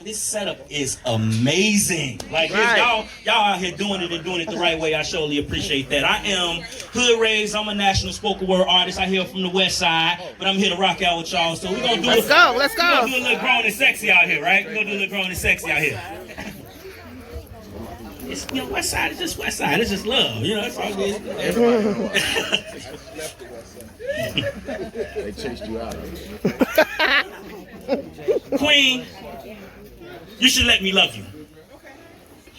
This setup is amazing. Like y'all out here doing it and doing it the right way. I surely appreciate that. I am hood raised. I'm a national spoken word artist. I hail from the West Side, but I'm here to rock out with y'all. So we're gonna do Let's go. We're gonna do a little grown and sexy out here, right? We're gonna do a little grown and sexy out here. It's, you know, West Side is just West Side. It's just love. You know, that's all it They chased you out. Queen, you should let me love you.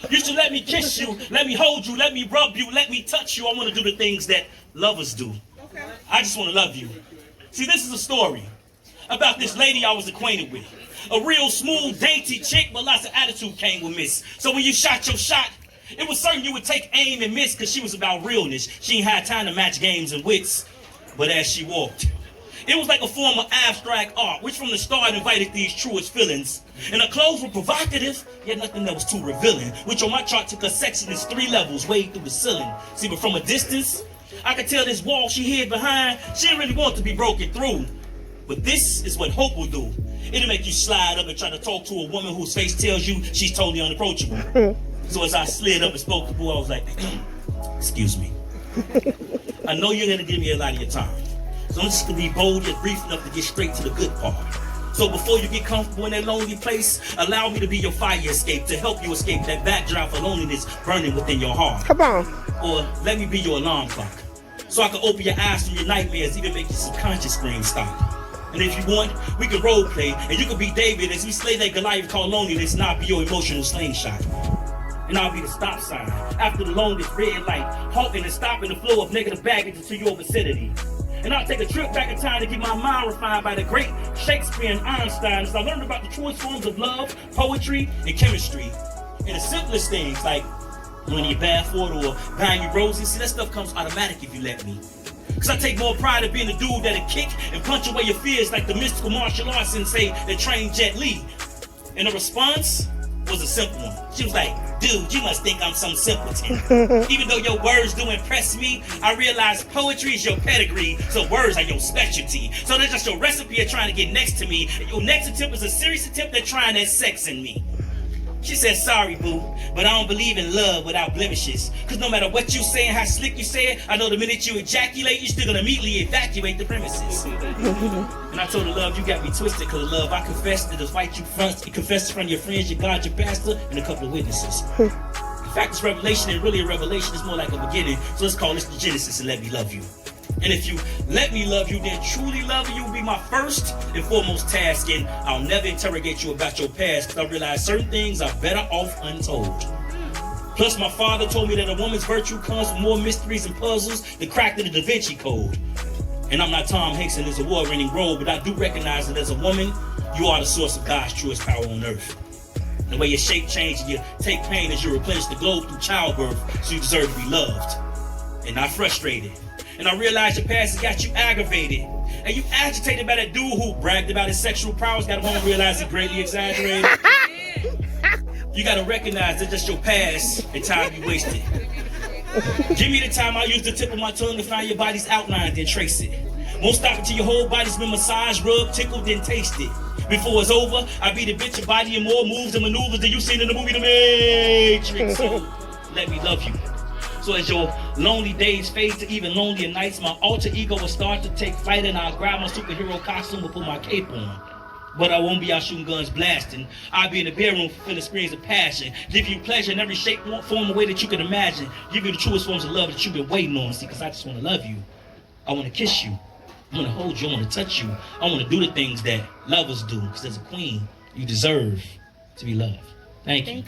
You should let me kiss you, let me hold you, let me rub you, let me touch you. I want to do the things that lovers do. I just want to love you. See, this is a story about this lady I was acquainted with. A real smooth, dainty chick, but lots of attitude came with miss. So when you shot your shot, it was certain you would take aim and miss because she was about realness. She ain't had time to match games and wits. But as she walked, it was like a form of abstract art, which from the start invited these truest feelings. And her clothes were provocative, yet nothing that was too revealing, which on my chart took her sexiness 3 levels, way through the ceiling. See, but from a distance, I could tell this wall she hid behind, she didn't really want to be broken through. But this is what hope will do. It'll make you slide up and try to talk to a woman whose face tells you she's totally unapproachable. So as I slid up and spoke to her, I was like, excuse me. I know you're gonna give me a lot of your time. So I'm just gonna be bold and brief enough to get straight to the good part. So before you get comfortable in that lonely place, allow me to be your fire escape, to help you escape that backdrop of loneliness burning within your heart. Come on. Or let me be your alarm clock, so I can open your eyes from your nightmares, even make your subconscious scream stop. And if you want, we can role play, and you can be David as we slay that Goliath called loneliness, and I'll be your emotional slingshot. And I'll be the stop sign after the longest red light, halting and stopping the flow of negative baggage into your vicinity. And I'll take a trip back in time to get my mind refined by the great Shakespeare and Einstein as I learned about the truest forms of love, poetry, and chemistry. And the simplest things like when you bath water or buying you roses, see, that stuff comes automatic if you let me. Cause I take more pride in being the dude that'll kick and punch away your fears like the mystical martial arts sensei that trained Jet Li. And the response was a simple one. She was like, dude, you must think I'm some simpleton. Even though your words do impress me, I realize poetry is your pedigree, so words are your specialty. So they're just your recipe of trying to get next to me. Your next attempt is a serious attempt at trying that sex in me. She said, sorry, boo, but I don't believe in love without blemishes. Cause no matter what you say and how slick you say it, I know the minute you ejaculate, you're still gonna immediately evacuate the premises. And I told her, love, you got me twisted, cause love, I confessed to the fight you front. You confessed in front of your friends, your God, your pastor, and a couple of witnesses. In fact, this revelation ain't really a revelation, it's more like a beginning. So let's call this the Genesis and let me love you. And if you let me love you, then truly loving you will be my first and foremost task. And I'll never interrogate you about your past, because I realize certain things are better off untold. Plus, my father told me that a woman's virtue comes with more mysteries and puzzles than cracked in the Da Vinci Code. And I'm not Tom Hanks in his award-winning role, but I do recognize that as a woman, you are the source of God's truest power on earth. The way your shape change and you take pain as you replenish the globe through childbirth, so you deserve to be loved and not frustrated. And I realized your past has got you aggravated. And you agitated by that dude who bragged about his sexual prowess, got home and realized he greatly exaggerated. You gotta recognize that just your past and time you wasted. Give me the time I use the tip of my tongue to find your body's outline, then trace it. Won't stop until your whole body's been massaged, rubbed, tickled, then tasted. Before it's over, I beat a bitch your body in more moves and maneuvers than you seen in the movie The Matrix. So let me love you. So as your lonely days fade to even lonelier nights, my alter ego will start to take flight, and I'll grab my superhero costume and put my cape on. But I won't be out shooting guns blasting. I'll be in the bedroom fulfilling screams of passion. Give you pleasure in every shape, form, and way that you can imagine. Give you the truest forms of love that you've been waiting on. See, because I just want to love you. I want to kiss you. I want to hold you. I want to touch you. I want to do the things that lovers do. Because as a queen, you deserve to be loved. Thank you.